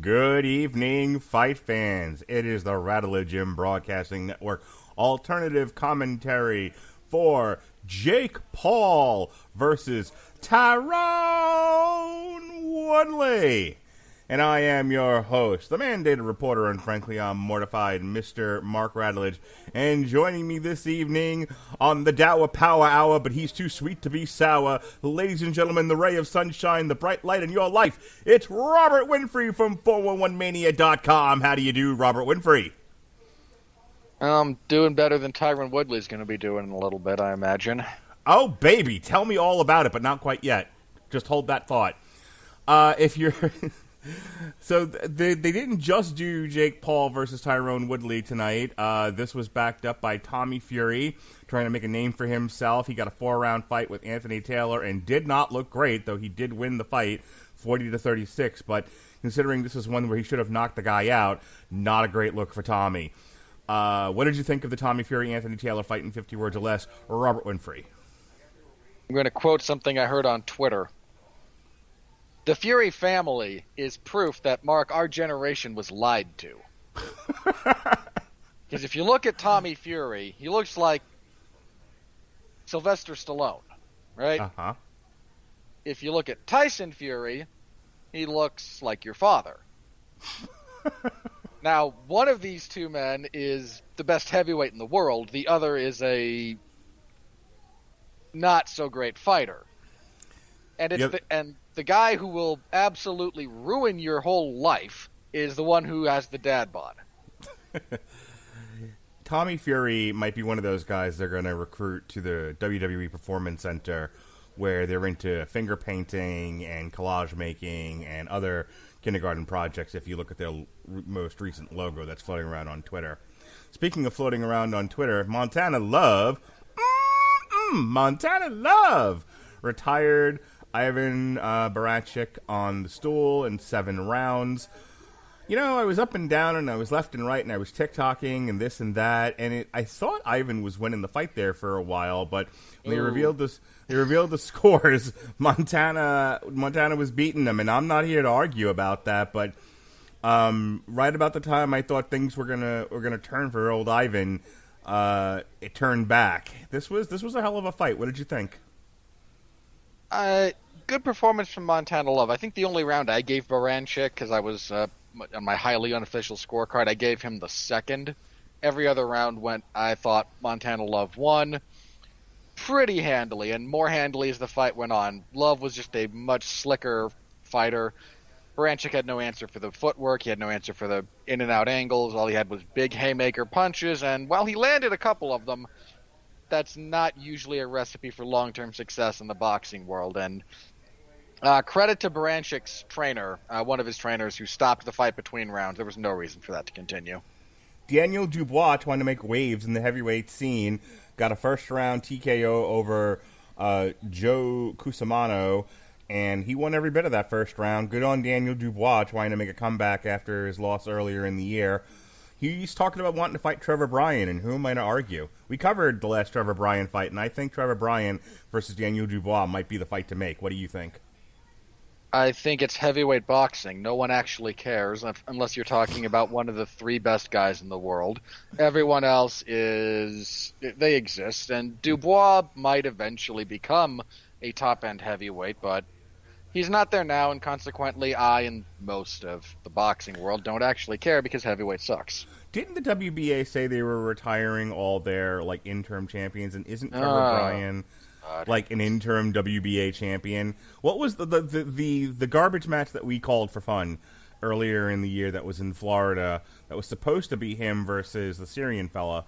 Good evening, fight fans. It is the Radulich Broadcasting Network alternative commentary for Jake Paul versus Tyron Woodley. And I am your host, the mandated reporter, and frankly, I'm mortified, Mr. Mark Radulich. And joining me this evening on the Dowa Power Hour, but he's too sweet to be sour, ladies and gentlemen, the ray of sunshine, the bright light in your life, it's Robert Winfree from 411mania.com. How do you do, Robert Winfree? I'm doing better than Tyron Woodley's going to be doing in a little bit, I imagine. Oh, baby, tell me all about it, but not quite yet. Just hold that thought. If you're... So they didn't just do Jake Paul versus Tyron Woodley tonight. This was backed up by Tommy Fury trying to make a name for himself. He got a 4-round fight with Anthony Taylor and did not look great, though he did win the fight 40-36. But considering this is one where he should have knocked the guy out, not a great look for Tommy. What did you think of the Tommy Fury-Anthony Taylor fight in 50 words or less? Robert Winfree. I'm going to quote something I heard on Twitter. The Fury family is proof that, Mark, our generation was lied to. Because if you look at Tommy Fury, he looks like Sylvester Stallone, right? Uh-huh. If you look at Tyson Fury, he looks like your father. Now, one of these two men is the best heavyweight in the world. The other is a not-so-great fighter. And it's the guy who will absolutely ruin your whole life is the one who has the dad bod. Tommy Fury might be one of those guys they're going to recruit to the WWE Performance Center where they're into finger painting and collage making and other kindergarten projects if you look at their most recent logo that's floating around on Twitter. Speaking of floating around on Twitter, Montana Love retired Ivan Baranchyk on the stool in 7 rounds. You know, I was up and down, and I was left and right, and I was TikToking and this and that, and I thought Ivan was winning the fight there for a while, but when they revealed the scores, Montana was beating them, and I'm not here to argue about that, but right about the time I thought things were gonna turn for old Ivan, it turned back. This was a hell of a fight. What did you think? Good performance from Montana Love. I think the only round I gave Baranchyk, because I was on my highly unofficial scorecard, I gave him the second. Every other round I thought Montana Love won pretty handily, and more handily as the fight went on. Love was just a much slicker fighter. Baranchyk had no answer for the footwork. He had no answer for the in and out angles. All he had was big haymaker punches, and while he landed a couple of them, that's not usually a recipe for long-term success in the boxing world. And credit to Baranchyk's trainer, one of his trainers, who stopped the fight between rounds. There was no reason for that to continue. Daniel Dubois, trying to make waves in the heavyweight scene, got a first-round TKO over Joe Cusimano, and he won every bit of that first round. Good on Daniel Dubois trying to make a comeback after his loss earlier in the year. He's talking about wanting to fight Trevor Bryan, and who am I to argue? We covered the last Trevor Bryan fight, and I think Trevor Bryan versus Daniel Dubois might be the fight to make. What do you think? I think it's heavyweight boxing. No one actually cares, unless you're talking about one of the 3 best guys in the world. Everyone else they exist, and Dubois might eventually become a top-end heavyweight, but he's not there now, and consequently, I and most of the boxing world don't actually care because heavyweight sucks. Didn't the WBA say they were retiring all their interim champions, and isn't Trevor Bryan like an interim WBA champion? What was the garbage match that we called for fun earlier in the year that was in Florida that was supposed to be him versus the Syrian fella?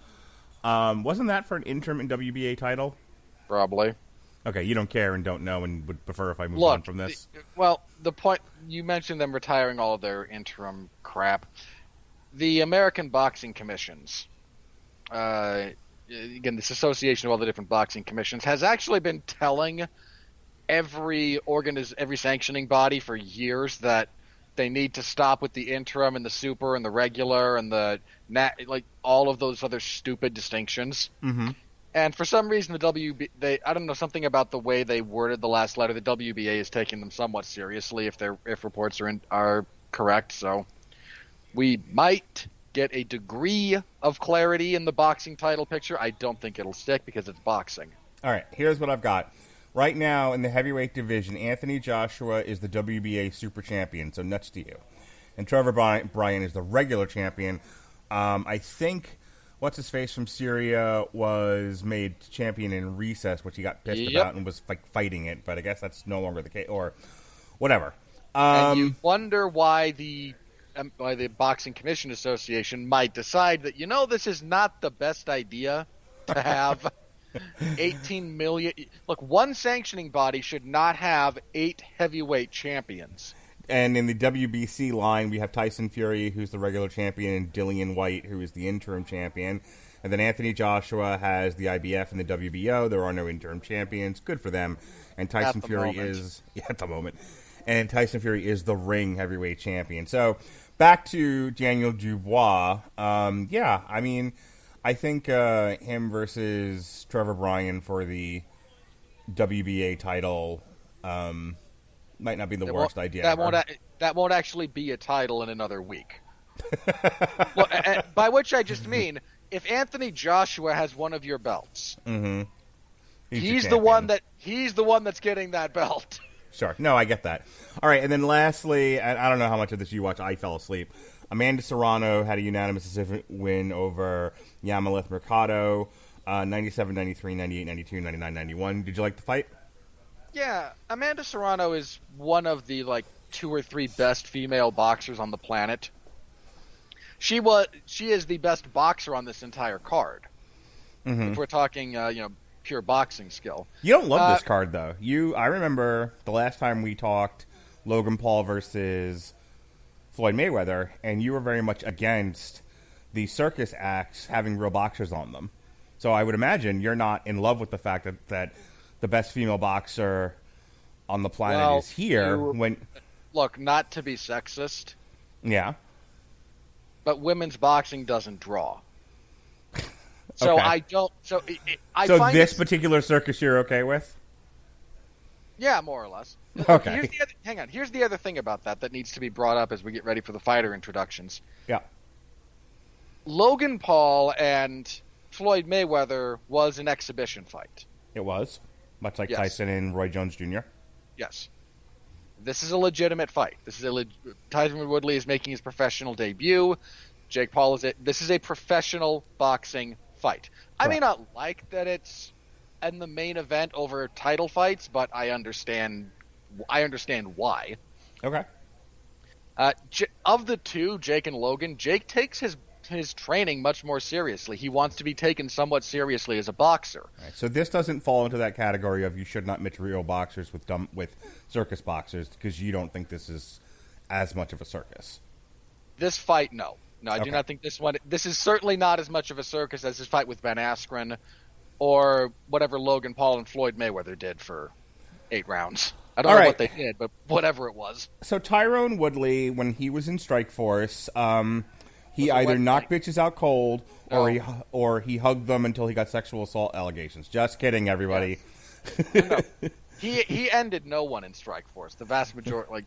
Wasn't that for an interim and WBA title? Probably. Okay, you don't care and don't know and would prefer if I move on from this. The point, you mentioned them retiring all of their interim crap. The American Boxing Commissions, again, this association of all the different boxing commissions, has actually been telling every sanctioning body for years that they need to stop with the interim and the super and the regular and the all of those other stupid distinctions. Mm-hmm. And for some reason, I don't know, something about the way they worded the last letter. The WBA is taking them somewhat seriously if reports are correct. So we might get a degree of clarity in the boxing title picture. I don't think it'll stick because it's boxing. All right, here's what I've got. Right now in the heavyweight division, Anthony Joshua is the WBA super champion, so nuts to you. And Trevor Bryan is the regular champion. I think what's-his-face from Syria was made champion in recess, which he got pissed about and was fighting it, but I guess that's no longer the case, or whatever. And you wonder why the Boxing Commission Association might decide that, this is not the best idea to have 18 million. Look, one sanctioning body should not have 8 heavyweight champions. And in the WBC line, we have Tyson Fury, who's the regular champion, and Dillian White, who is the interim champion. And then Anthony Joshua has the IBF and the WBO. There are no interim champions. Good for them. And Tyson Fury is... Yeah, at the moment. And Tyson Fury is the ring heavyweight champion. So, back to Daniel Dubois. I think him versus Trevor Bryan for the WBA title might not be the worst idea. That won't actually be a title in another week. Well, by which I just mean, if Anthony Joshua has one of your belts, he's the one that's getting that belt. Sure. No, I get that. All right, and then lastly, and I don't know how much of this you watch. I fell asleep. Amanda Serrano had a unanimous decision win over Yamalith Mercado, 97, 93, 98, 92, 99, 91. Did you like the fight? Yeah, Amanda Serrano is one of the 2 or 3 best female boxers on the planet. She is the best boxer on this entire card. If we're talking, pure boxing skill. You don't love this card though. I remember the last time we talked Logan Paul versus Floyd Mayweather, and you were very much against the circus acts having real boxers on them. So I would imagine you're not in love with the fact that the best female boxer on the planet is here. Look, not to be sexist. Yeah. But women's boxing doesn't draw. So okay. I don't. So this particular circus you're okay with? Yeah, more or less. Okay. Hang on. Here's the other thing about that needs to be brought up as we get ready for the fighter introductions. Yeah. Logan Paul and Floyd Mayweather was an exhibition fight. It was. Much like Tyson and Roy Jones Jr. Yes. This is a legitimate fight. Tyron Woodley is making his professional debut. Jake Paul this is a professional boxing fight. I may not like that it's in the main event over title fights, but I understand why. Okay. Of the two, Jake and Logan, Jake takes his training much more seriously. He wants to be taken somewhat seriously as a boxer. Right, so this doesn't fall into that category of you should not mix real boxers with circus boxers because you don't think this is as much of a circus. This fight, no. No, I do not think this one. This is certainly not as much of a circus as his fight with Ben Askren or whatever Logan Paul and Floyd Mayweather did for 8 rounds. I don't know what they did, but whatever it was. So Tyron Woodley, when he was in Strikeforce, he either knocked bitches out cold or he hugged them until he got sexual assault allegations. Just kidding, everybody. Yes. No. He ended no one in Strikeforce. The vast majority,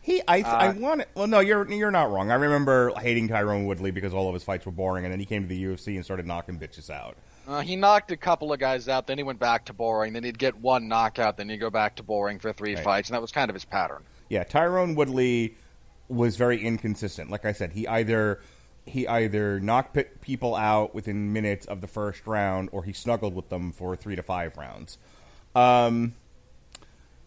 you're not wrong. I remember hating Tyron Woodley because all of his fights were boring, and then he came to the UFC and started knocking bitches out. He knocked a couple of guys out, then he went back to boring, then he'd get one knockout, then he'd go back to boring for 3 fights, and that was kind of his pattern. Yeah, Tyron Woodley was very inconsistent. Like I said, he either knocked people out within minutes of the first round, or he snuggled with them for 3 to 5 rounds.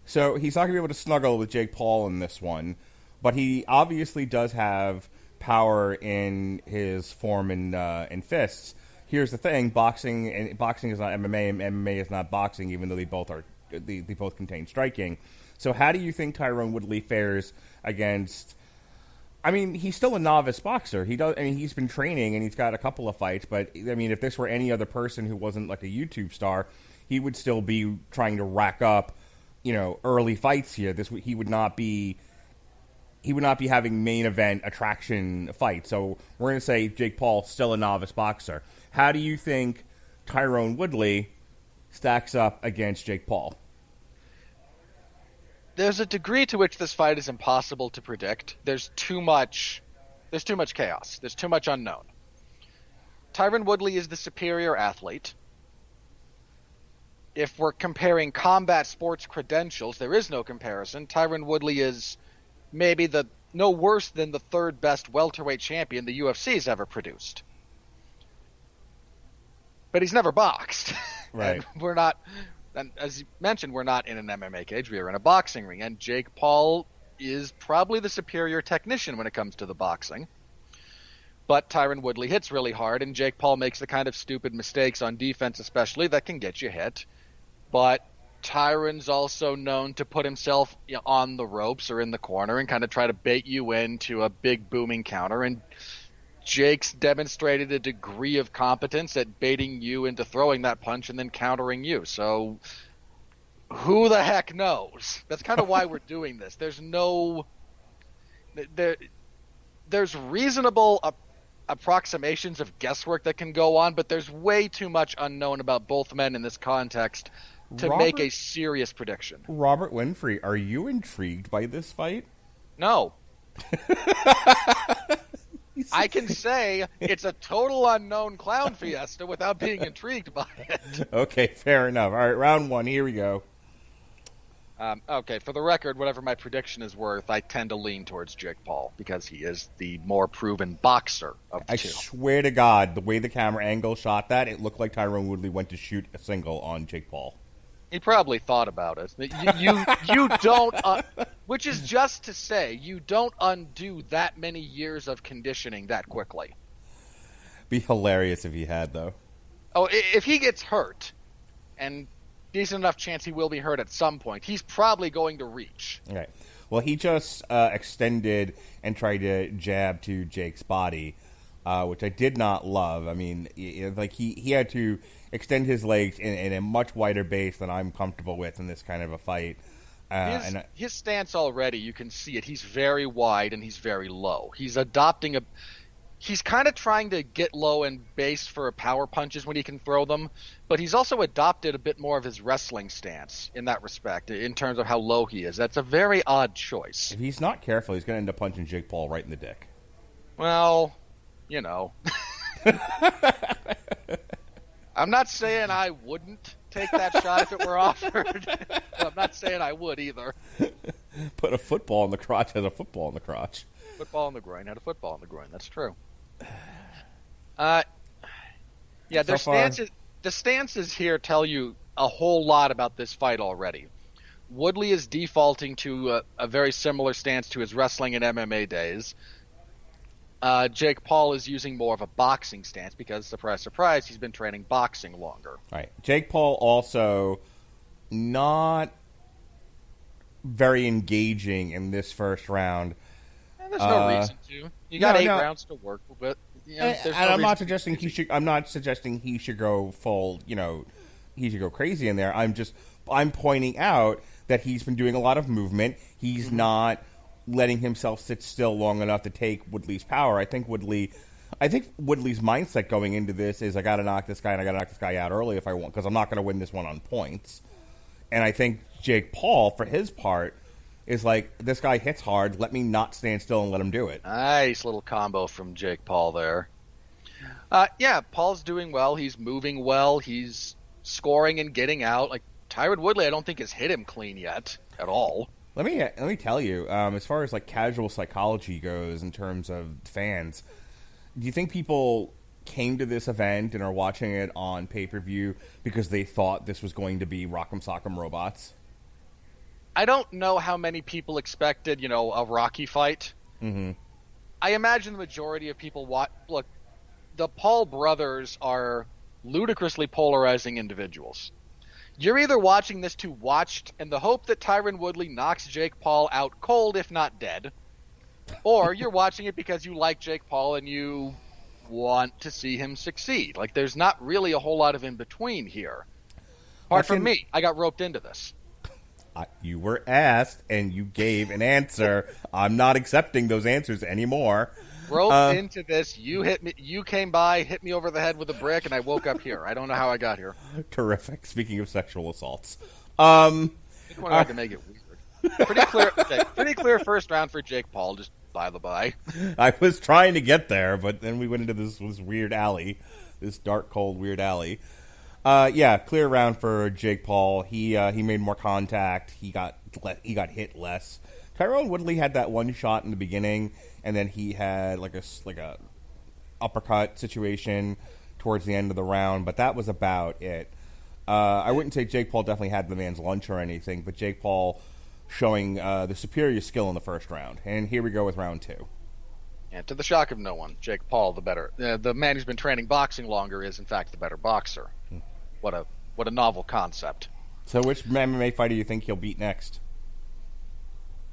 So he's not going to be able to snuggle with Jake Paul in this one, but he obviously does have power in his form and fists. Here's the thing: boxing is not MMA, and MMA is not boxing, even though they both contain striking. So how do you think Tyron Woodley fares against? I mean, he's still a novice boxer. He's been training and he's got a couple of fights. But I mean, if this were any other person who wasn't like a YouTube star, he would still be trying to rack up, early fights here. He would not be having main event attraction fights. So we're going to say Jake Paul, still a novice boxer. How do you think Tyron Woodley stacks up against Jake Paul? there's a degree to which this fight is impossible to predict. There's too much chaos. There's too much unknown. Tyron Woodley is the superior athlete. If we're comparing combat sports credentials, there is no comparison. Tyron Woodley is maybe no worse than the third best welterweight champion the UFC's ever produced. But he's never boxed. Right. And as you mentioned, we're not in an MMA cage. We are in a boxing ring. And Jake Paul is probably the superior technician when it comes to the boxing. But Tyron Woodley hits really hard, and Jake Paul makes the kind of stupid mistakes on defense especially that can get you hit. But Tyron's also known to put himself on the ropes or in the corner and kind of try to bait you into a big booming counter. And Jake's demonstrated a degree of competence at baiting you into throwing that punch and then countering you. So who the heck knows? That's kind of why we're doing this. There's reasonable approximations of guesswork that can go on, but there's way too much unknown about both men in this context to make a serious prediction. Robert Winfree, are you intrigued by this fight? No. I can say it's a total unknown clown fiesta without being intrigued by it. Okay, fair enough. All right, round one, here we go. Okay, for the record, whatever my prediction is worth, I tend to lean towards Jake Paul because he is the more proven boxer of the two. I swear to God, the way the camera angle shot that, it looked like Tyron Woodley went to shoot a single on Jake Paul. He probably thought about it. You don't, which is just to say, you don't undo that many years of conditioning that quickly. Be hilarious if he had, though. Oh, if he gets hurt, and decent enough chance he will be hurt at some point, he's probably going to reach. Okay. Well, he just extended and tried to jab to Jake's body, which I did not love. I mean, like he had to extend his legs in a much wider base than I'm comfortable with in this kind of a fight. His stance already, you can see it. He's very wide and he's very low. He's adopting he's kind of trying to get low and base for power punches when he can throw them, but he's also adopted a bit more of his wrestling stance in that respect, in terms of how low he is. That's a very odd choice. If he's not careful, he's going to end up punching Jake Paul right in the dick. Well, I'm not saying I wouldn't take that shot if it were offered. I'm not saying I would either. Put a football in the crotch has a football in the crotch. Football in the groin had a football in the groin. That's true. Yeah, the stances here tell you a whole lot about this fight already. Woodley is defaulting to a very similar stance to his wrestling and MMA days. Jake Paul is using more of a boxing stance because, surprise, surprise, he's been training boxing longer. All right. Jake Paul also not very engaging in this first round. There's no reason to. You got 8 rounds to work, but I'm not suggesting he should. I'm not suggesting he should go full. He should go crazy in there. I'm pointing out that he's been doing a lot of movement. He's not letting himself sit still long enough to take Woodley's power. I think Woodley's mindset going into this is I got to knock this guy and I got to knock this guy out early if I want, because I'm not going to win this one on points. And I think Jake Paul, for his part, is like, this guy hits hard. Let me not stand still and let him do it. Nice little combo from Jake Paul there. Yeah, Paul's doing well. He's moving well. He's scoring and getting out. Like Tyron Woodley, I don't think has hit him clean yet at all. Let me tell you, as far as like casual psychology goes in terms of fans, do you think people came to this event and are watching it on pay-per-view because they thought this was going to be Rock'em Sock'em Robots? I don't know how many people expected, a Rocky fight. Mm-hmm. I imagine the majority of people look, the Paul brothers are ludicrously polarizing individuals. You're either watching this to watch in the hope that Tyron Woodley knocks Jake Paul out cold, if not dead, or you're watching it because you like Jake Paul and you want to see him succeed. Like, there's not really a whole lot of in between here. Apart from me, I got roped into this. You were asked, and you gave an answer. I'm not accepting those answers anymore. Roped into this. You hit me. You came by, hit me over the head with a brick, and I woke up here. I don't know how I got here. Terrific. Speaking of sexual assaults. I think one had to make it weird. Pretty clear first round for Jake Paul, just by the by. I was trying to get there, but then we went into this weird alley, this dark, cold, weird alley. Yeah, clear round for Jake Paul. He made more contact. He got hit less. Tyron Woodley had that one shot in the beginning, and then he had like a uppercut situation towards the end of the round, but that was about it. I wouldn't say Jake Paul definitely had the man's lunch or anything, but Jake Paul showing the superior skill in the first round. And here we go with round 2. And to the shock of no one, Jake Paul, the man who's been training boxing longer, is in fact the better boxer. What a novel concept. So which MMA fighter do you think he'll beat next?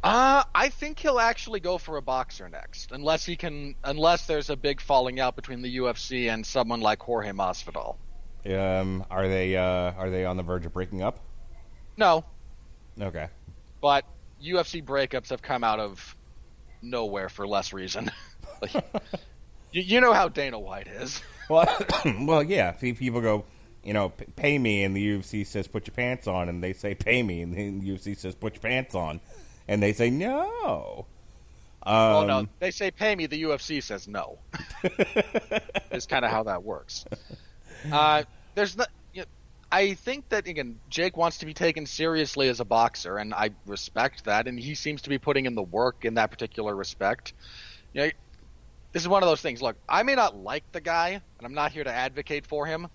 I think he'll actually go for a boxer next, unless there's a big falling out between the UFC and someone like Jorge Masvidal. Are they on the verge of breaking up? No. Okay. But UFC breakups have come out of nowhere for less reason. Like, you know how Dana White is. Well, yeah. People go, pay me, and the UFC says put your pants on, and they say pay me, and the UFC says put your pants on, and they say no. Well, no, they say pay me. The UFC says no. It's kind of how that works. I think that, again, Jake wants to be taken seriously as a boxer, and I respect that, and he seems to be putting in the work in that particular respect. This is one of those things. Look, I may not like the guy, and I'm not here to advocate for him,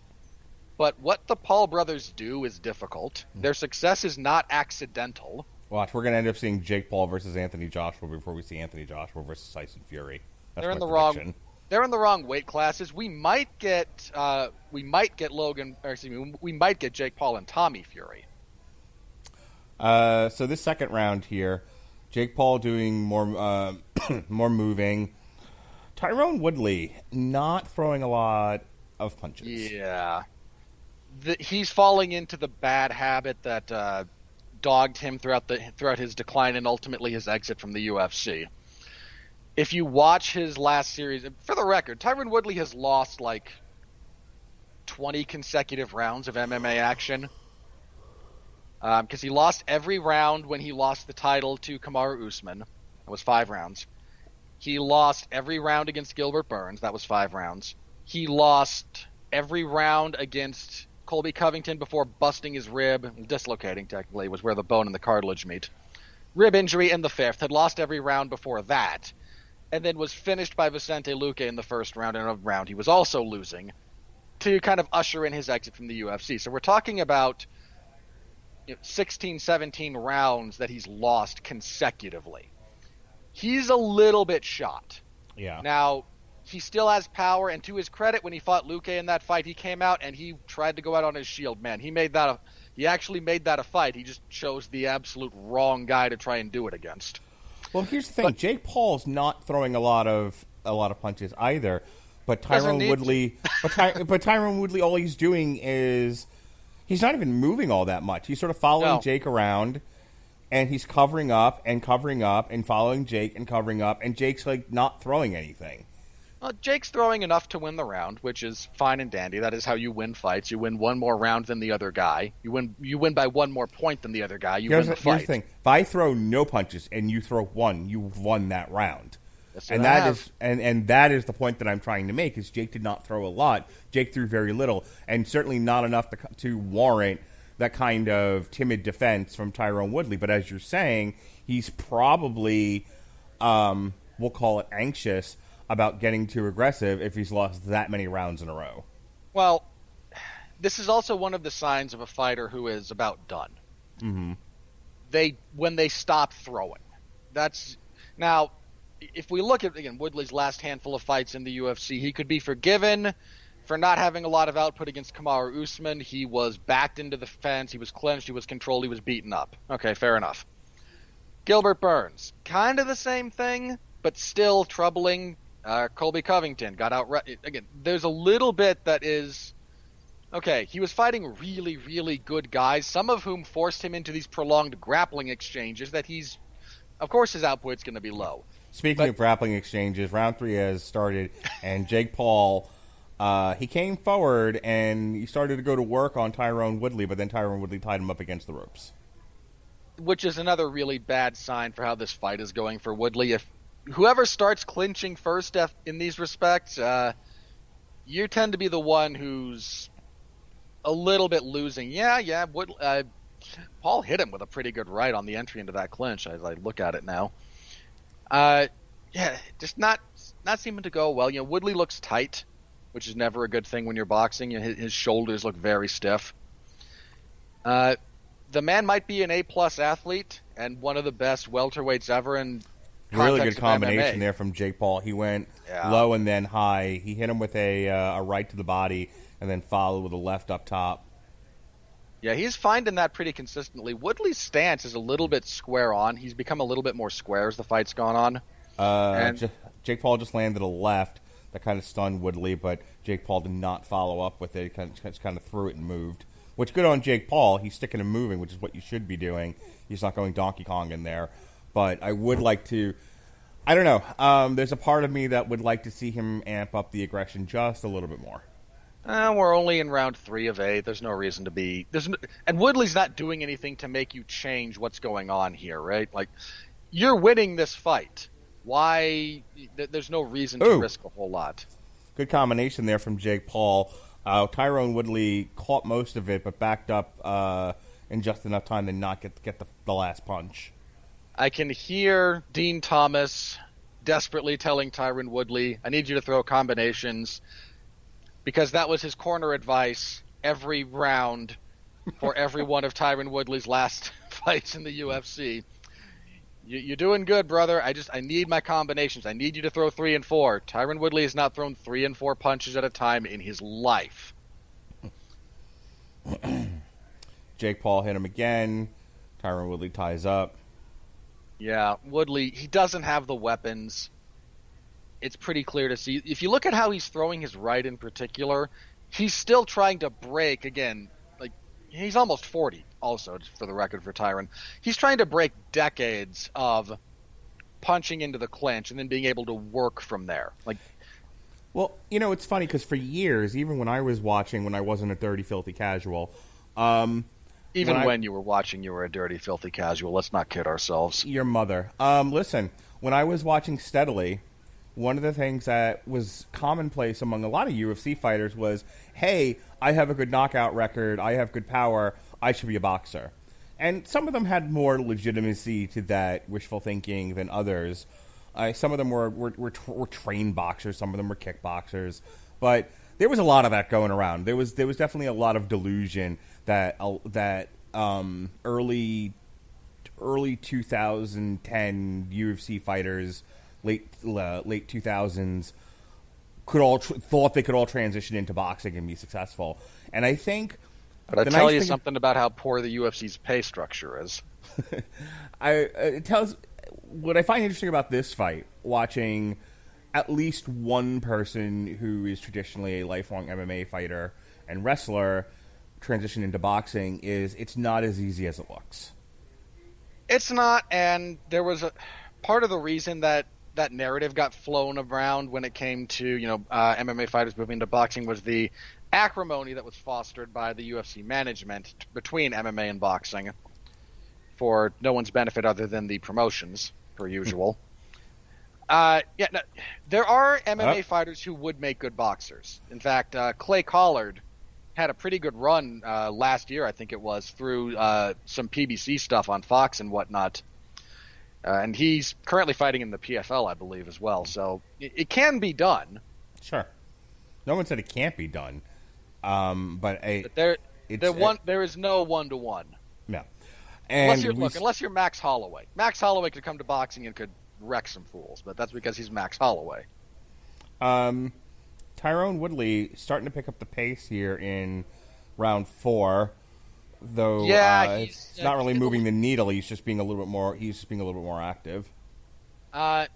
but what the Paul brothers do is difficult. Their success is not accidental. Watch, we're going to end up seeing Jake Paul versus Anthony Joshua before we see Anthony Joshua versus Tyson Fury. That's They're my in the prediction. They're in the wrong weight classes. We might get Jake Paul and Tommy Fury. So this second round here, Jake Paul doing more more moving. Tyron Woodley not throwing a lot of punches. Yeah, he's falling into the bad habit that dogged him throughout his decline and ultimately his exit from the UFC. If you watch his last series, for the record, Tyron Woodley has lost like 20 consecutive rounds of MMA action. Because he lost every round when he lost the title to Kamaru Usman. That was 5 rounds. He lost every round against Gilbert Burns. That was 5 rounds. He lost every round against Colby Covington before busting his rib. Dislocating, technically, was where the bone and the cartilage meet. Rib injury in the 5th. Had lost every round before that. And then was finished by Vicente Luque in the first round, in a round he was also losing, to kind of usher in his exit from the UFC. So we're talking about 16, 17 rounds that he's lost consecutively. He's a little bit shot. Yeah. Now, he still has power, and to his credit, when he fought Luque in that fight, he came out and he tried to go out on his shield. Man, he actually made that a fight. He just chose the absolute wrong guy to try and do it against. Well, here's the thing: Jake Paul's not throwing a lot of punches either. But Tyron Woodley, but Tyron Woodley, all he's doing is he's not even moving all that much. He's sort of following Jake around, and he's covering up and following Jake and covering up, and Jake's like not throwing anything. Well, Jake's throwing enough to win the round, which is fine and dandy. That is how you win fights. You win one more round than the other guy. You win by one more point than the other guy. You win the fight. Here's the thing: if I throw no punches and you throw one, you've won that round. Yes, and that is the point that I'm trying to make. Is Jake did not throw a lot. Jake threw very little, and certainly not enough to warrant that kind of timid defense from Tyron Woodley. But as you're saying, he's probably, we'll call it anxious about getting too aggressive if he's lost that many rounds in a row. Well, this is also one of the signs of a fighter who is about done. Mm-hmm. When they stop throwing. Now, if we look at, again, Woodley's last handful of fights in the UFC, he could be forgiven for not having a lot of output against Kamaru Usman. He was backed into the fence. He was clinched. He was controlled. He was beaten up. Okay, fair enough. Gilbert Burns, kind of the same thing, but still troubling. Colby Covington got out. Again, there's a little bit that is okay. He was fighting really, really good guys, some of whom forced him into these prolonged grappling exchanges. Of course, his output's going to be low. Speaking of grappling exchanges, round 3 has started, and Jake Paul, he came forward and he started to go to work on Tyron Woodley, but then Tyron Woodley tied him up against the ropes. which is another really bad sign for how this fight is going for Woodley. If whoever starts clinching first in these respects, you tend to be the one who's a little bit losing. Yeah. Paul hit him with a pretty good right on the entry into that clinch as I look at it now. Just not seeming to go well. Woodley looks tight, which is never a good thing when you're boxing. His shoulders look very stiff. The man might be an A-plus athlete and one of the best welterweights ever in really good combination MMA. there from Jake Paul. He went low and then high. He hit him with a right to the body and then followed with a left up top. Yeah, he's finding that pretty consistently. Woodley's stance is a little bit square on. He's become a little bit more square as the fight's gone on. Jake Paul just landed a left that kind of stunned Woodley, but Jake Paul did not follow up with it. He kind of threw it and moved. Which, good on Jake Paul. He's sticking and moving, which is what you should be doing. He's not going Donkey Kong in there. But I would like to... I don't know. There's a part of me that would like to see him amp up the aggression just a little bit more. We're only in round 3 of 8. There's no reason to be... And Woodley's not doing anything to make you change what's going on here, right? Like, you're winning this fight. Why? There's no reason to risk a whole lot. Good combination there from Jake Paul. Tyron Woodley caught most of it, but backed up in just enough time to not get the last punch. I can hear Dean Thomas desperately telling Tyron Woodley, I need you to throw combinations, because that was his corner advice every round for every one of Tyron Woodley's last fights in the UFC. You're doing good, brother. I need my combinations. I need you to throw 3 and 4. Tyron Woodley has not thrown 3 and 4 punches at a time in his life. Jake Paul hit him again. Tyron Woodley ties up. Yeah, Woodley, he doesn't have the weapons. It's pretty clear to see. If you look at how he's throwing his right in particular, he's still trying to break, again, like, he's almost 40. Also, for the record for Tyron, he's trying to break decades of punching into the clinch and then being able to work from there. Well, it's funny because for years, even when I was watching, when I wasn't a dirty, filthy casual, when you were watching, you were a dirty, filthy casual. Let's not kid ourselves. Your mother. Listen, when I was watching steadily, one of the things that was commonplace among a lot of UFC fighters was, hey, I have a good knockout record, I have good power, I should be a boxer. And some of them had more legitimacy to that wishful thinking than others. Some of them were trained boxers, some of them were kickboxers. But there was a lot of that going around. There was definitely a lot of delusion that early 2010 UFC fighters, late 2000s, thought they could all transition into boxing and be successful. And I think... But I tell you something about how poor the UFC's pay structure is. What I find interesting about this fight, watching at least one person who is traditionally a lifelong MMA fighter and wrestler transition into boxing, is it's not as easy as it looks. It's not, and there was a part of the reason that narrative got flown around when it came to MMA fighters moving into boxing was the acrimony that was fostered by the UFC management between MMA and boxing for no one's benefit other than the promotions, per usual. There are MMA fighters who would make good boxers. In fact, Clay Collard had a pretty good run last year, I think it was, through some PBC stuff on Fox and whatnot. And he's currently fighting in the PFL, I believe, as well. So it can be done. Sure. No one said it can't be done. But there is no 1-to-1. No. Unless you're Max Holloway. Max Holloway could come to boxing and could wreck some fools, but that's because he's Max Holloway. Tyron Woodley starting to pick up the pace here in round 4, though. He's not really moving the needle. He's just being a little bit more. He's just being a little bit more active. I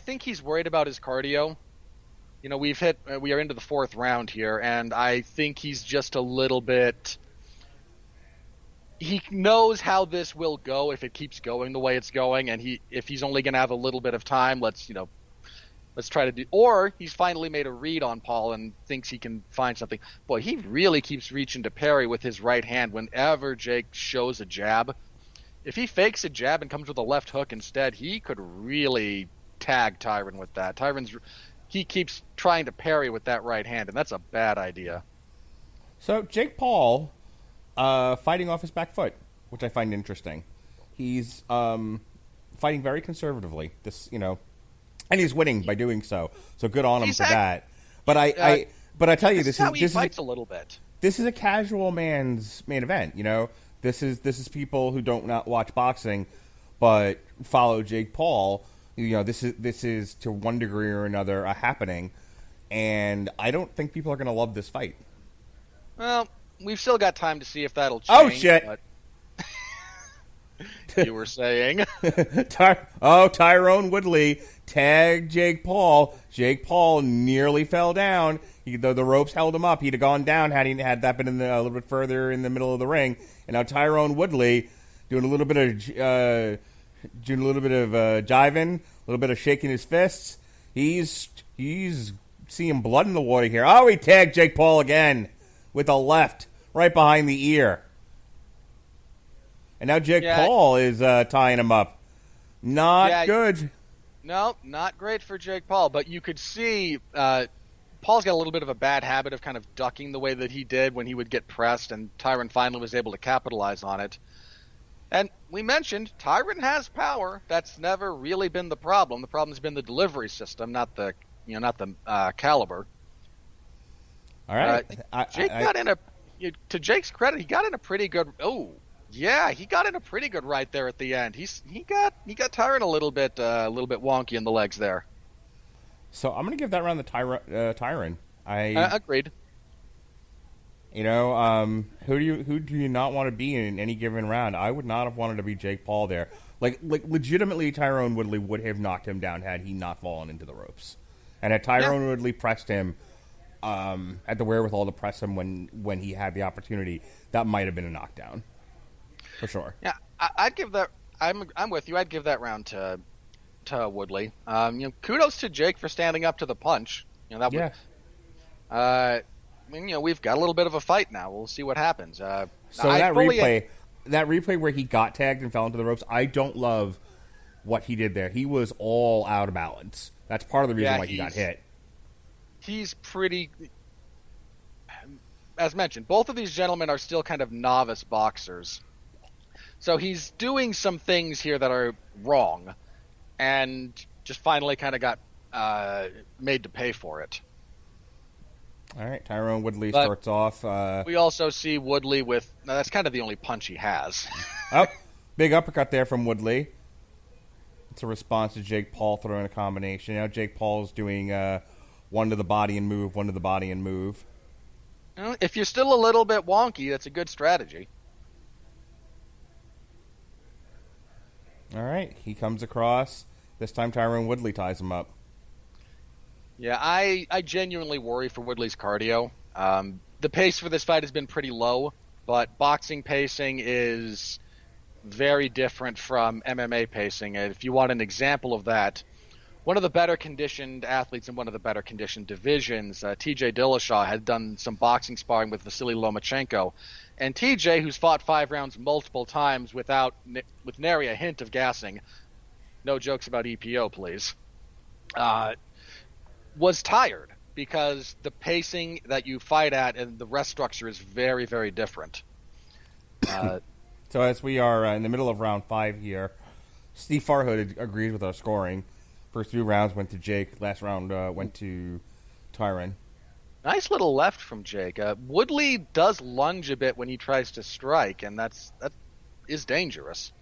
think he's worried about his cardio. We are into the 4th round here, and I think he's just a little bit. He knows how this will go if it keeps going the way it's going, and if he's only going to have a little bit of time, let's try to do. Or he's finally made a read on Paul and thinks he can find something. Boy, he really keeps reaching to parry with his right hand whenever Jake shows a jab. if he fakes a jab and comes with a left hook instead, he could really tag Tyron with that. He keeps trying to parry with that right hand, and that's a bad idea. So Jake Paul fighting off his back foot, which I find interesting. He's fighting very conservatively. And he's winning by doing so. So good on him for that. But I tell you, this fights a little bit. This is a casual man's main event. This is people who don't not watch boxing, but follow Jake Paul. This is to one degree or another a happening, and I don't think people are going to love this fight. Well, we've still got time to see if that'll change. Oh shit! But... You were saying? Tyron Woodley tagged Jake Paul. Jake Paul nearly fell down. The ropes held him up. He'd have gone down had that been a little bit further in the middle of the ring. And now Tyron Woodley doing a little bit of jiving, a little bit of shaking his fists. He's seeing blood in the water here. Oh, he tagged Jake Paul again with a left right behind the ear. And now Jake Paul is tying him up. Not good. No, not great for Jake Paul. But you could see Paul's got a little bit of a bad habit of kind of ducking the way that he did when he would get pressed, and Tyron finally was able to capitalize on it. And we mentioned Tyron has power. That's never really been the problem. The problem's been the delivery system, not the caliber. All right. To Jake's credit, he got in a pretty good. Yeah, he got in a pretty good right there at the end. He got Tyron a little bit wonky in the legs there. So I'm going to give that round to Tyron. Agreed. Who do you not want to be in any given round? I would not have wanted to be Jake Paul there. Like legitimately, Tyron Woodley would have knocked him down had he not fallen into the ropes, and had Tyron Woodley pressed him, had the wherewithal to press him when he had the opportunity, that might have been a knockdown. For sure. Yeah, I'd give that. I'm with you. I'd give that round to Woodley. Kudos to Jake for standing up to the punch. We've got a little bit of a fight now. We'll see what happens. So that replay where he got tagged and fell into the ropes, I don't love what he did there. He was all out of balance. That's part of the reason why he got hit. He's pretty. As mentioned, both of these gentlemen are still kind of novice boxers. So he's doing some things here that are wrong, and just finally kind of got made to pay for it. All right, Tyron Woodley starts off. We also see Woodley with... Now, that's kind of the only punch he has. Big uppercut there from Woodley. It's a response to Jake Paul throwing a combination. Now Jake Paul's doing one to the body and move, one to the body and move. If you're still a little bit wonky, that's a good strategy. All right, he comes across. This time Tyron Woodley ties him up. Yeah, I genuinely worry for Woodley's cardio. The pace for this fight has been pretty low, but boxing pacing is very different from MMA pacing. And if you want an example of that, one of the better conditioned athletes in one of the better conditioned divisions, TJ Dillashaw, had done some boxing sparring with Vasily Lomachenko. And TJ, who's fought 5 rounds multiple times with nary a hint of gassing, no jokes about EPO, please, was tired because the pacing that you fight at and the rest structure is very, very different. So as we are in the middle of round 5 here, Steve Farhood agrees with our scoring. First 3 rounds went to Jake. Last round went to Tyron. Nice little left from Jake. Woodley does lunge a bit when he tries to strike, and that is dangerous.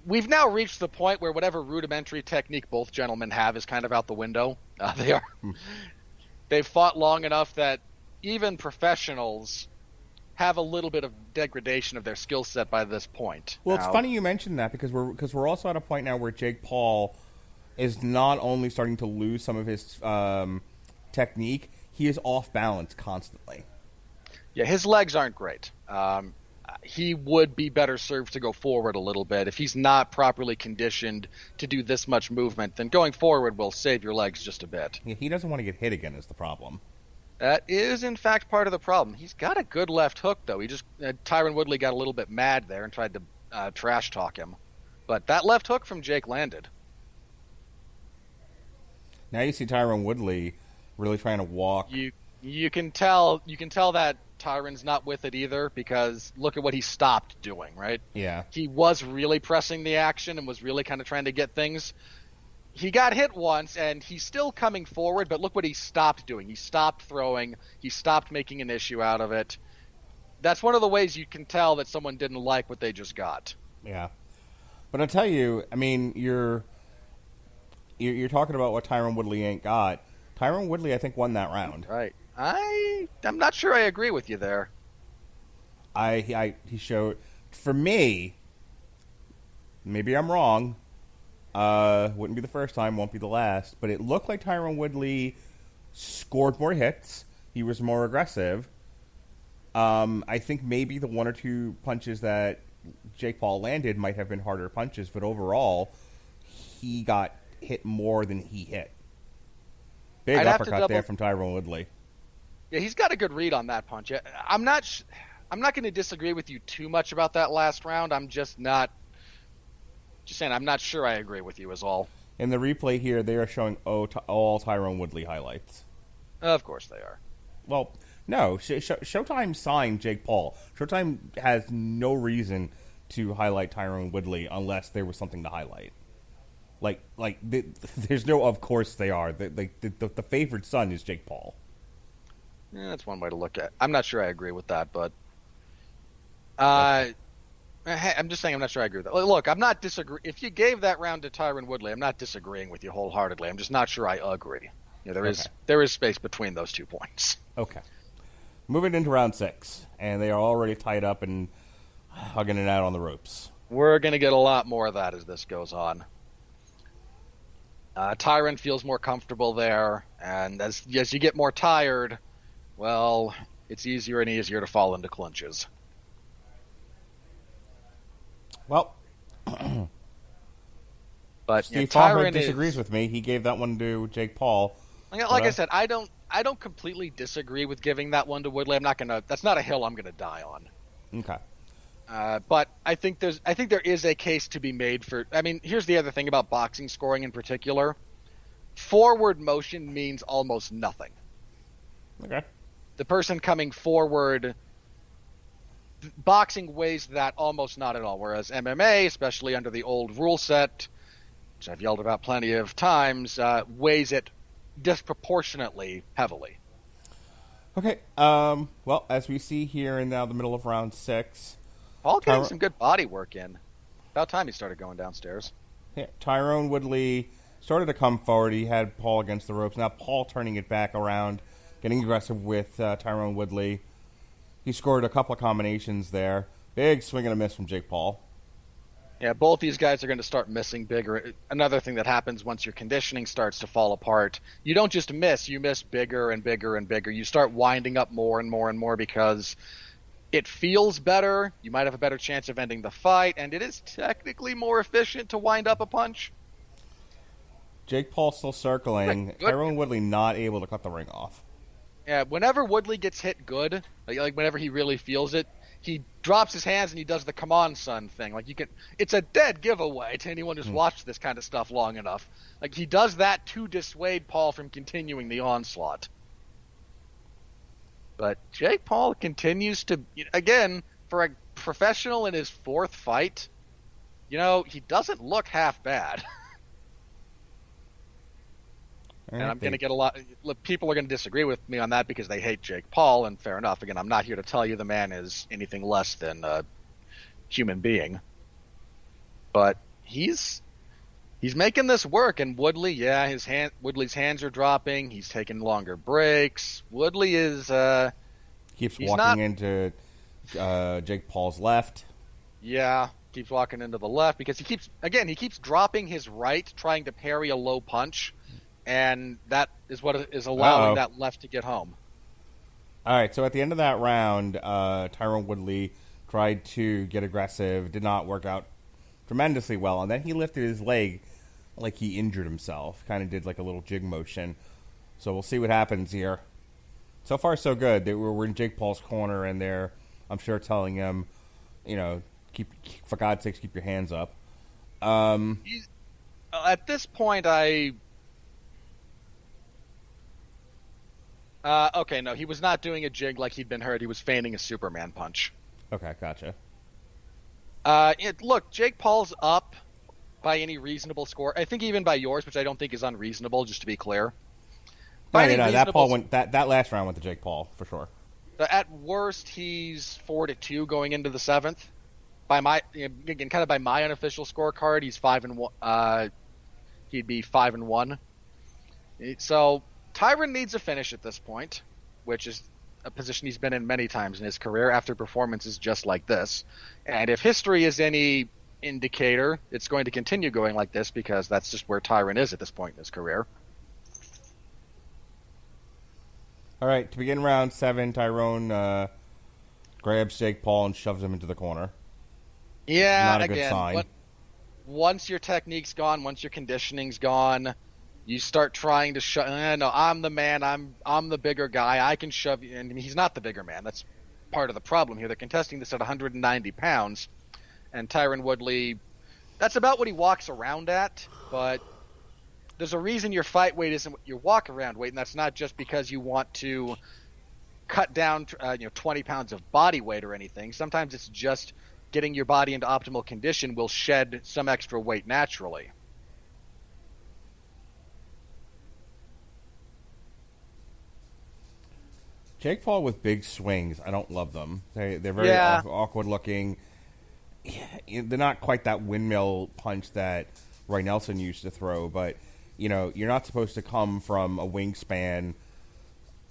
We've now reached the point where whatever rudimentary technique both gentlemen have is kind of out the window. They've fought long enough that even professionals have a little bit of degradation of their skill set by this point. Well, it's funny you mentioned that because we're also at a point now where Jake Paul is not only starting to lose some of his technique, he is off balance constantly. Yeah, his legs aren't great. He would be better served to go forward a little bit. If he's not properly conditioned to do this much movement, then going forward will save your legs just a bit. Yeah, he doesn't want to get hit again is the problem. That is, in fact, part of the problem. He's got a good left hook, though. Tyron Woodley got a little bit mad there and tried to trash talk him. But that left hook from Jake landed. Now you see Tyron Woodley really trying to walk. You can tell that Tyron's not with it either, because look at what he stopped doing, right? Yeah. He was really pressing the action and was really kind of trying to get things. He got hit once, and he's still coming forward, but look what he stopped doing. He stopped throwing. He stopped making an issue out of it. That's one of the ways you can tell that someone didn't like what they just got. Yeah. But I'll tell you, I mean, you're talking about what Tyron Woodley ain't got. Tyron Woodley, I think, won that round. Right. I'm not sure I agree with you there. He showed, for me, maybe I'm wrong. Wouldn't be the first time, won't be the last. But it looked like Tyron Woodley scored more hits. He was more aggressive. I think maybe the one or two punches that Jake Paul landed might have been harder punches, but overall, he got hit more than he hit. Big uppercut there from Tyron Woodley. Yeah, he's got a good read on that punch. I'm not going to disagree with you too much about that last round. I'm just saying I'm not sure I agree with you is all. In the replay here, they are showing all Tyron Woodley highlights. Of course they are. Well, no. Showtime signed Jake Paul. Showtime has no reason to highlight Tyron Woodley unless there was something to highlight. There's no of course they are. The favored son is Jake Paul. Yeah, that's one way to look at it. I'm not sure I agree with that, but I'm just saying I'm not sure I agree with that. Look, I'm not disagree. If you gave that round to Tyron Woodley, I'm not disagreeing with you wholeheartedly. I'm just not sure I agree. There is space between those 2 points. Okay. Moving into round 6, and they are already tied up and hugging it out on the ropes. We're going to get a lot more of that as this goes on. Tyron feels more comfortable there, and as you get more tired, well, it's easier and easier to fall into clinches. Well, but Steve Tyron disagrees with me. He gave that one to Jake Paul. Like I said, I don't completely disagree with giving that one to Woodley. That's not a hill I'm gonna die on. Okay. But I think there is a case to be made for. I mean, here's the other thing about boxing scoring in particular. Forward motion means almost nothing. Okay. The person coming forward, boxing weighs that almost not at all. Whereas MMA, especially under the old rule set, which I've yelled about plenty of times, weighs it disproportionately heavily. Okay. Well, as we see here in now the middle of round 6, Paul getting some good body work in. About time he started going downstairs. Yeah, Tyron Woodley started to come forward. He had Paul against the ropes. Now Paul turning it back around, getting aggressive with Tyron Woodley. He scored a couple of combinations there. Big swing and a miss from Jake Paul. Yeah, both these guys are going to start missing bigger. Another thing that happens once your conditioning starts to fall apart, you don't just miss, you miss bigger and bigger and bigger. You start winding up more and more and more because it feels better. You might have a better chance of ending the fight, and it is technically more efficient to wind up a punch. Jake Paul still circling. Tyron Woodley not able to cut the ring off. Yeah, whenever Woodley gets hit good, like whenever he really feels it, he drops his hands and he does the "come on, son" thing. It's a dead giveaway to anyone who's watched this kind of stuff long enough. Like, he does that to dissuade Paul from continuing the onslaught. But Jake Paul continues to, again, for a professional in his 4th fight, he doesn't look half bad. And I'm going to get people are going to disagree with me on that because they hate Jake Paul, and fair enough. Again, I'm not here to tell you the man is anything less than a human being. But he's making this work, and Woodley, Woodley's hands are dropping. He's taking longer breaks. Woodley is keeps walking into Jake Paul's left. Yeah, keeps walking into the left because he keeps dropping his right, trying to parry a low punch. And that is what is allowing that left to get home. All right, so at the end of that round, Tyron Woodley tried to get aggressive, did not work out tremendously well, and then he lifted his leg like he injured himself, kind of did like a little jig motion. So we'll see what happens here. So far, so good. We're in Jake Paul's corner, and they're, I'm sure, telling him, for God's sakes, keep your hands up. At this point, okay, no, he was not doing a jig like he'd been hurt. He was feigning a Superman punch. Okay, gotcha. Look, Jake Paul's up by any reasonable score. I think even by yours, which I don't think is unreasonable, just to be clear. No, that last round went to Jake Paul, for sure. At worst, he's 4-2 going into the 7th. By my unofficial scorecard, he's 5-1. He'd be 5-1. So Tyron needs a finish at this point, which is a position he's been in many times in his career after performances just like this. And if history is any indicator, it's going to continue going like this because that's just where Tyron is at this point in his career. All right, to begin round 7, Tyron grabs Jake Paul and shoves him into the corner. Yeah, not a good sign. Once your technique's gone, once your conditioning's gone, you start trying to shove. No, I'm the man. I'm the bigger guy. I can shove you. And he's not the bigger man. That's part of the problem here. They're contesting this at 190 pounds, and Tyron Woodley. That's about what he walks around at, but there's a reason your fight weight isn't your walk around weight, and that's not just because you want to cut down 20 pounds of body weight or anything. Sometimes it's just getting your body into optimal condition will shed some extra weight naturally. Jake Paul with big swings, I don't love them. They're very awkward looking. They're not quite that windmill punch that Roy Nelson used to throw, but you're not supposed to come from a wingspan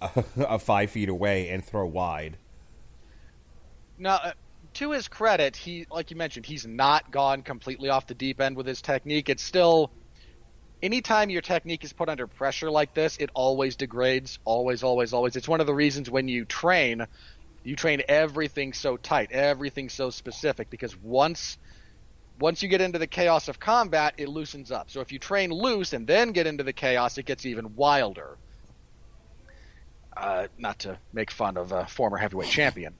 of 5 feet away and throw wide. Now, to his credit, he, like you mentioned, he's not gone completely off the deep end with his technique. It's still, anytime your technique is put under pressure like this, it always degrades. Always, always, always. It's one of the reasons when you train everything so tight, everything so specific, because once you get into the chaos of combat, it loosens up. So if you train loose and then get into the chaos, it gets even wilder. Not to make fun of a former heavyweight champion.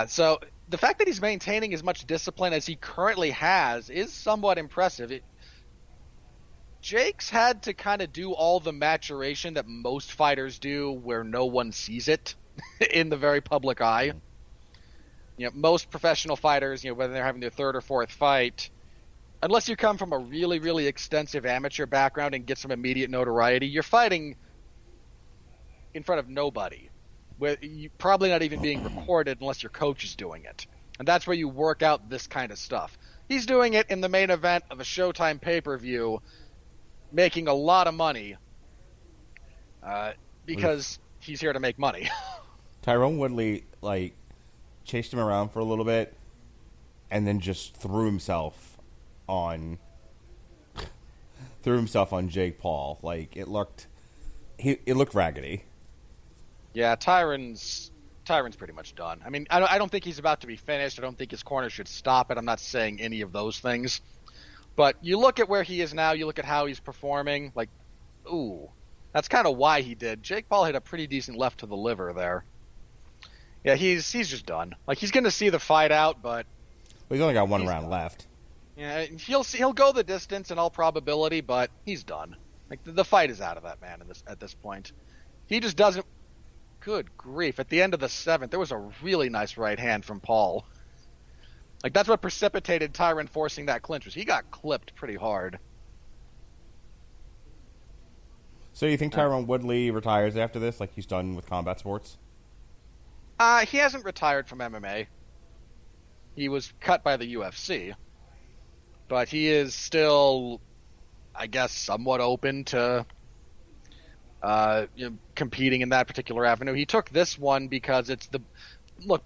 So the fact that he's maintaining as much discipline as he currently has is somewhat impressive. Jake's had to kind of do all the maturation that most fighters do where no one sees it in the very public eye. Most professional fighters, whether they're having their 3rd or 4th fight, unless you come from a really, really extensive amateur background and get some immediate notoriety, you're fighting in front of nobody. Where you're probably not even being recorded unless your coach is doing it. And that's where you work out this kind of stuff. He's doing it in the main event of a Showtime pay-per-view, making a lot of money because he's here to make money. Tyron Woodley, chased him around for a little bit and then just threw himself on Jake Paul. It looked raggedy. Yeah, Tyron's pretty much done. I mean, I don't think he's about to be finished. I don't think his corner should stop it. I'm not saying any of those things. But you look at where he is now, you look at how he's performing, that's kind of why he did. Jake Paul hit a pretty decent left to the liver there. Yeah, he's just done. He's going to see the fight out, but he's only got one round left. Yeah, he'll go the distance in all probability, but he's done. The fight is out of that man at this point. He just doesn't. Good grief! At the end of the 7th, there was a really nice right hand from Paul. That's what precipitated Tyron forcing that clinch. Was he got clipped pretty hard. So you think Tyron Woodley retires after this? He's done with combat sports? He hasn't retired from MMA. He was cut by the UFC. But he is still, I guess, somewhat open to competing in that particular avenue. He took this one because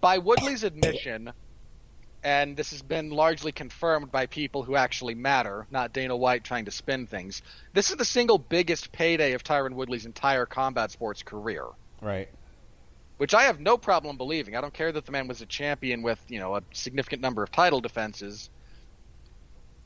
by Woodley's admission, and this has been largely confirmed by people who actually matter, not Dana White trying to spin things, this is the single biggest payday of Tyron Woodley's entire combat sports career. Right. Which I have no problem believing. I don't care that the man was a champion with, a significant number of title defenses.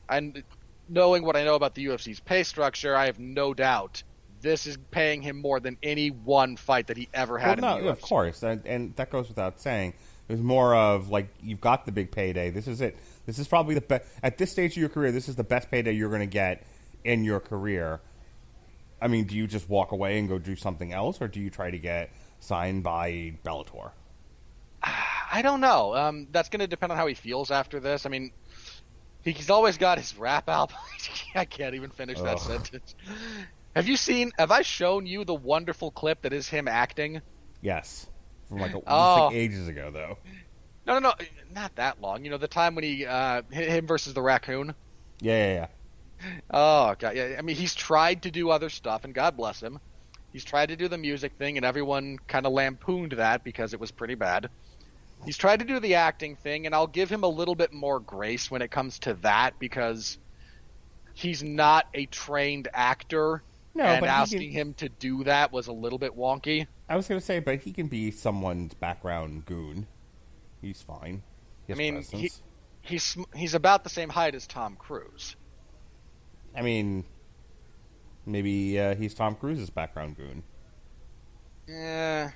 And knowing what I know about the UFC's pay structure, I have no doubt this is paying him more than any one fight that he ever had in the UFC. Of course, and that goes without saying. It was more of, like, you've got the big payday. This is it. This is probably the best. At this stage of your career, this is the best payday you're going to get in your career. I mean, do you just walk away and go do something else, or do you try to get signed by Bellator? I don't know. That's going to depend on how he feels after this. I mean, he's always got his rap album. I can't even finish that sentence. Have I shown you the wonderful clip that is him acting? Yes. From like ages ago, though. No, not that long. You know, the time when he, him versus the raccoon? Yeah. Oh, God. Yeah. I mean, he's tried to do other stuff, and God bless him. He's tried to do the music thing, and everyone kind of lampooned that because it was pretty bad. He's tried to do the acting thing, and I'll give him a little bit more grace when it comes to that because he's not a trained actor. No, and asking him to do that was a little bit wonky. I was going to say, but he can be someone's background goon. He's fine. I mean, he's about the same height as Tom Cruise. I mean, maybe he's Tom Cruise's background goon. Yeah.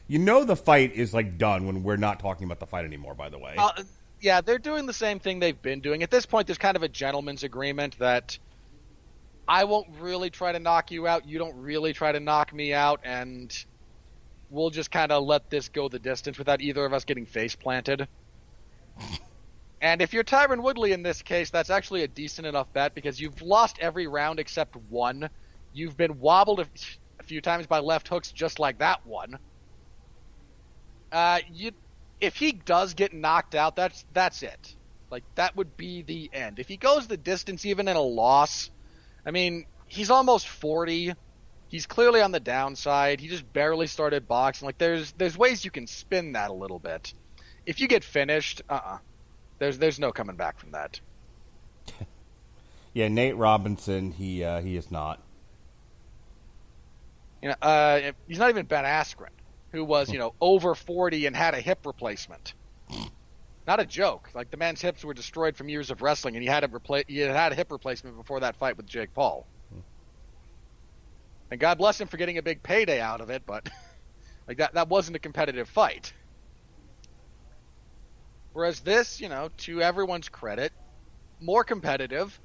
You know the fight is, like, done when we're not talking about the fight anymore, by the way. Yeah, they're doing the same thing they've been doing. At this point, there's kind of a gentleman's agreement that I won't really try to knock you out, you don't really try to knock me out, and we'll just kind of let this go the distance without either of us getting face planted. And if you're Tyron Woodley in this case, that's actually a decent enough bet because you've lost every round except one. You've been wobbled a few times by left hooks just like that one. If he does get knocked out, that's it. Like, that would be the end. If he goes the distance even in a loss, I mean, he's almost 40. He's clearly on the downside. He just barely started boxing. Like, there's ways you can spin that a little bit. If you get finished, there's no coming back from that. Yeah, Nate Robinson, he is not. You know, he's not even Ben Askren, who was, over 40 and had a hip replacement. Not a joke. Like, the man's hips were destroyed from years of wrestling, and he had a hip replacement before that fight with Jake Paul. And God bless him for getting a big payday out of it, but like that wasn't a competitive fight. Whereas this, to everyone's credit, more competitive,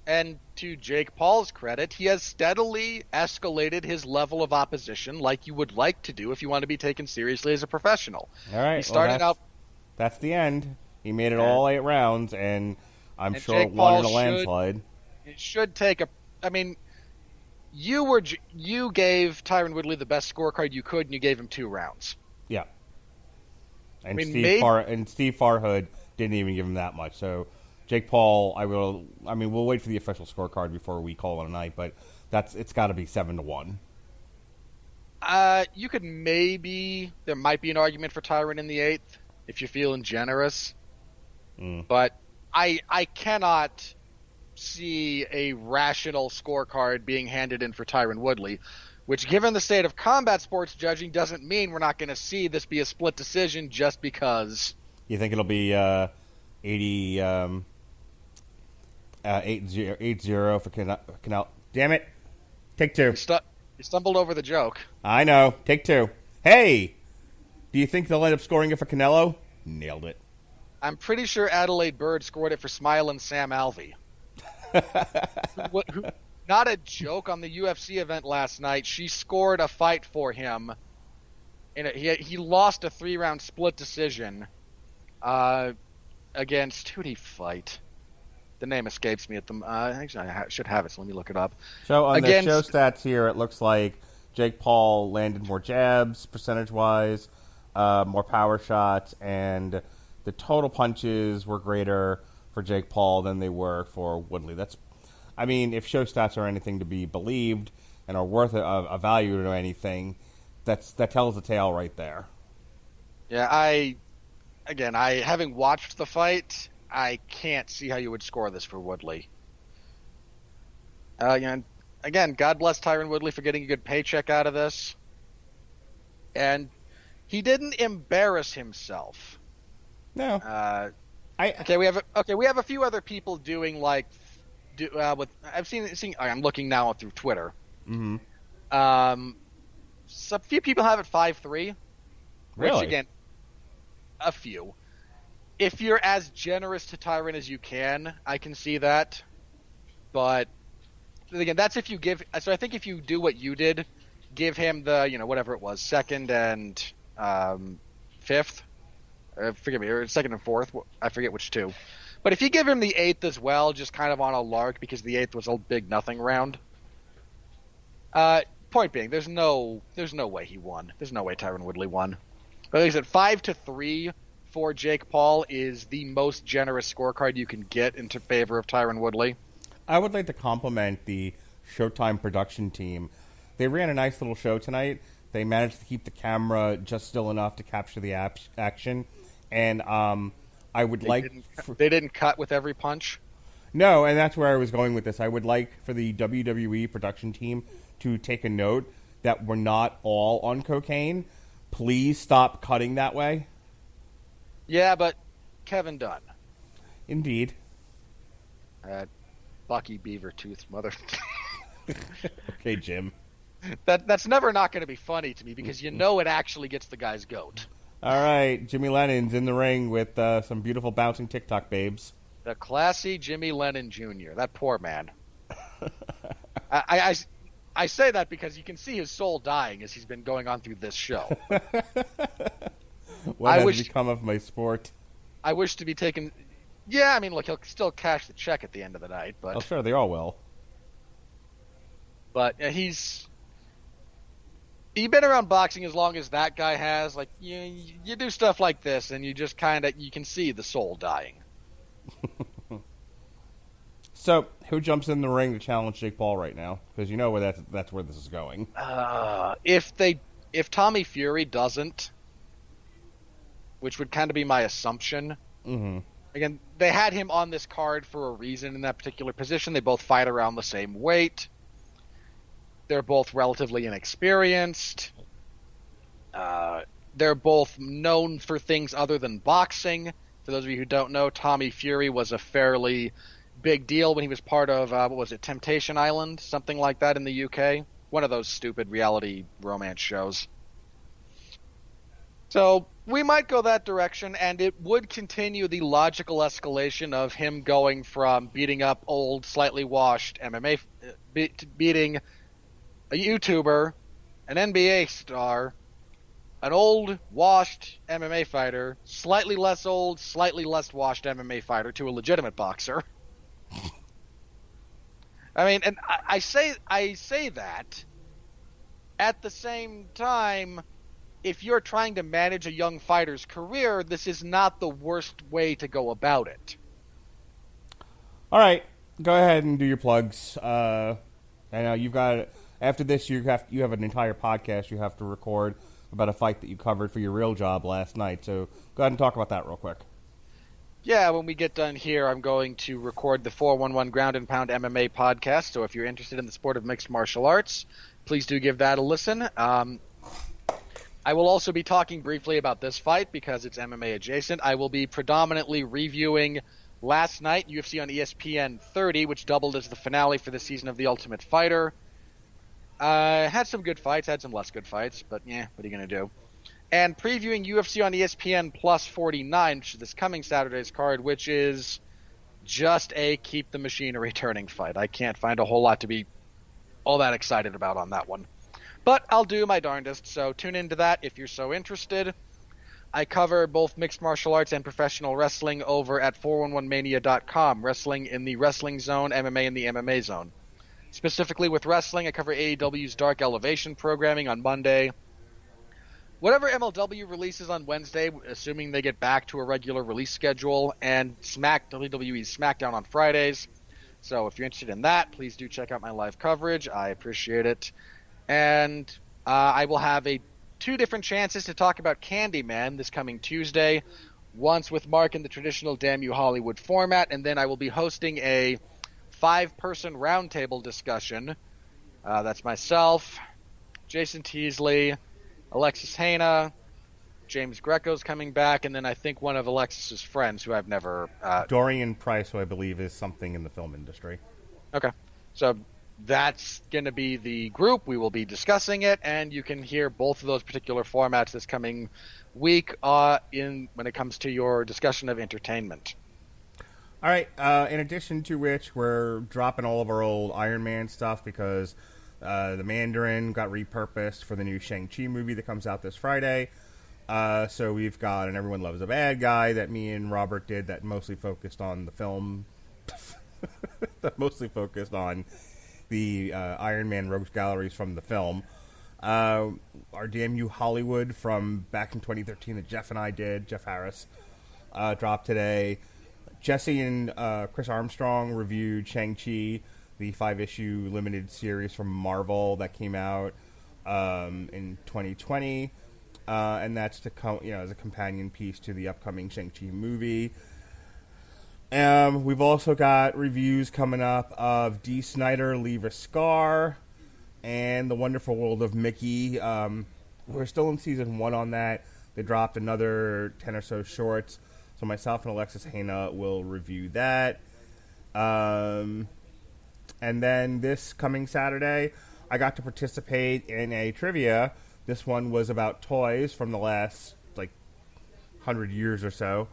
and to Jake Paul's credit, he has steadily escalated his level of opposition like you would like to do if you want to be taken seriously as a professional. All right, he started out. That's the end. He made it all 8 rounds, and I'm sure it won in a landslide. It should take I mean, you gave Tyron Woodley the best scorecard you could, and you gave him 2 rounds. Yeah. And Steve Farhood didn't even give him that much. So Jake Paul, we'll wait for the official scorecard before we call it a night, but it's got to be 7-1. You could there might be an argument for Tyron in the 8th if you're feeling generous. But I cannot see a rational scorecard being handed in for Tyron Woodley, which, given the state of combat sports judging, doesn't mean we're not going to see this be a split decision just because. You think it'll be 8-0 for Canelo? Damn it. Take 2. You stumbled over the joke. I know. Take 2. Hey! Do you think they'll end up scoring it for Canelo? Nailed it. I'm pretty sure Adelaide Bird scored it for Smilin' Sam Alvey. who, not a joke, on the UFC event last night, she scored a fight for him. And he lost a 3-round split decision against... Who did he fight? The name escapes me at the... actually, I should have it, so let me look it up. So on the show stats here, it looks like Jake Paul landed more jabs, percentage-wise, more power shots, and the total punches were greater for Jake Paul than they were for Woodley. If show stats are anything to be believed and are worth a value to anything, that tells the tale right there. Yeah, having watched the fight, I can't see how you would score this for Woodley. Again, God bless Tyron Woodley for getting a good paycheck out of this. And he didn't embarrass himself. No. We have a few other people doing I'm looking now through Twitter. Mm-hmm. So a few people have it 5-3, which Really? again, a few. If you're as generous to Tyron as you can, I can see that. But again, that's if you give. So I think if you do what you did, give him the whatever it was, second and fifth. Forgive me, or second and fourth. I forget which two. But if you give him the eighth as well, just kind of on a lark because the eighth was a big nothing round. Point being, there's no way he won. There's no way Tyron Woodley won. But like I said, 5-3 for Jake Paul is the most generous scorecard you can get into favor of Tyron Woodley. I would like to compliment the Showtime production team. They ran a nice little show tonight. They managed to keep the camera just still enough to capture the action. And I would They didn't cut with every punch? No, and that's where I was going with this. I would like for the WWE production team to take a note that we're not all on cocaine. Please stop cutting that way. Yeah, but Kevin Dunn. Indeed. Bucky Beavertooth, mother. Okay, Jim. That's never not going to be funny to me because it actually gets the guy's goat. All right, Jimmy Lennon's in the ring with some beautiful bouncing TikTok babes. The classy Jimmy Lennon Jr. That poor man. I say that because you can see his soul dying as he's been going on through this show. What has become of my sport? I wish to be taken. Yeah, I mean, look, he'll still cash the check at the end of the night, but. Oh, sure, they all will. But he's been around boxing as long as that guy has. Like you do stuff like this, and you just you can see the soul dying. So, who jumps in the ring to challenge Jake Paul right now? Because where that's where this is going. If Tommy Fury doesn't, which would kind of be my assumption. Mm-hmm. Again, they had him on this card for a reason in that particular position. They both fight around the same weight. They're both relatively inexperienced. They're both known for things other than boxing. For those of you who don't know, Tommy Fury was a fairly big deal when he was part of, Temptation Island? Something like that in the UK. One of those stupid reality romance shows. So we might go that direction, and it would continue the logical escalation of him going from beating up old, slightly washed MMA, beating a YouTuber, an NBA star, an old, washed MMA fighter, slightly less old, slightly less washed MMA fighter to a legitimate boxer. I mean, and I say that at the same time, if you're trying to manage a young fighter's career, this is not the worst way to go about it. All right, go ahead and do your plugs. I know you've got after this you have an entire podcast you have to record about a fight that you covered for your real job last night. So go ahead and talk about that real quick. Yeah, when we get done here, I'm going to record the 411 Ground and Pound MMA podcast. So if you're interested in the sport of mixed martial arts, please do give that a listen. I will also be talking briefly about this fight because it's MMA adjacent. I will be predominantly reviewing last night UFC on ESPN 30, which doubled as the finale for the season of The Ultimate Fighter. Had some good fights, had some less good fights, but yeah, what are you going to do? And previewing UFC on ESPN Plus 49, which is this coming Saturday's card, which is just a keep the machinery turning fight. I can't find a whole lot to be all that excited about on that one. But I'll do my darndest, so tune into that if you're so interested. I cover both mixed martial arts and professional wrestling over at 411mania.com, wrestling in the wrestling zone, MMA in the MMA zone. Specifically with wrestling, I cover AEW's Dark Elevation programming on Monday. Whatever MLW releases on Wednesday, assuming they get back to a regular release schedule, and WWE's SmackDown on Fridays. So if you're interested in that, please do check out my live coverage. I appreciate it. And I will have two different chances to talk about Candyman this coming Tuesday. Once with Mark in the traditional Damn You Hollywood format, and then I will be hosting a 5-person roundtable discussion. That's myself, Jason Teasley, Alexis Haina, James Greco's coming back, and then I think one of Alexis's friends who I've never... Dorian Price, who I believe is something in the film industry. Okay. So That's going to be the group. We will be discussing it, and you can hear both of those particular formats this coming week in when it comes to your discussion of entertainment. All right. In addition to which, we're dropping all of our old Iron Man stuff because the Mandarin got repurposed for the new Shang-Chi movie that comes out this Friday. So we've got an Everyone Loves a Bad Guy that me and Robert did that mostly focused on the film. That mostly focused on the Iron Man Rogues Galleries from the film. Our Damn You Hollywood from back in 2013 that Jeff and I did, Jeff Harris, dropped today. Jesse and Chris Armstrong reviewed Shang-Chi, the 5-issue limited series from Marvel that came out in 2020. And that's as a companion piece to the upcoming Shang-Chi movie. We've also got reviews coming up of Dee Snider, Leave a Scar, and The Wonderful World of Mickey. We're still in season 1 on that. They dropped another 10 or so shorts, so myself and Alexis Haina will review that. And then this coming Saturday, I got to participate in a trivia. This one was about toys from the last, 100 years or so.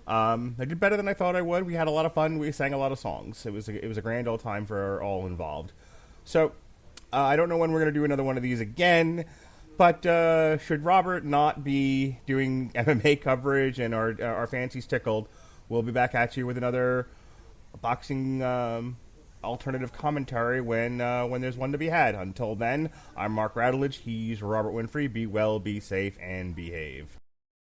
I did better than I thought I would. We had a lot of fun. We sang a lot of songs. It was a grand old time for all involved. So, I don't know when we're going to do another one of these again, but should Robert not be doing MMA coverage and our fancies tickled, we'll be back at you with another boxing alternative commentary when there's one to be had. Until then, I'm Mark Radulich. He's Robert Winfree. Be well, be safe, and behave.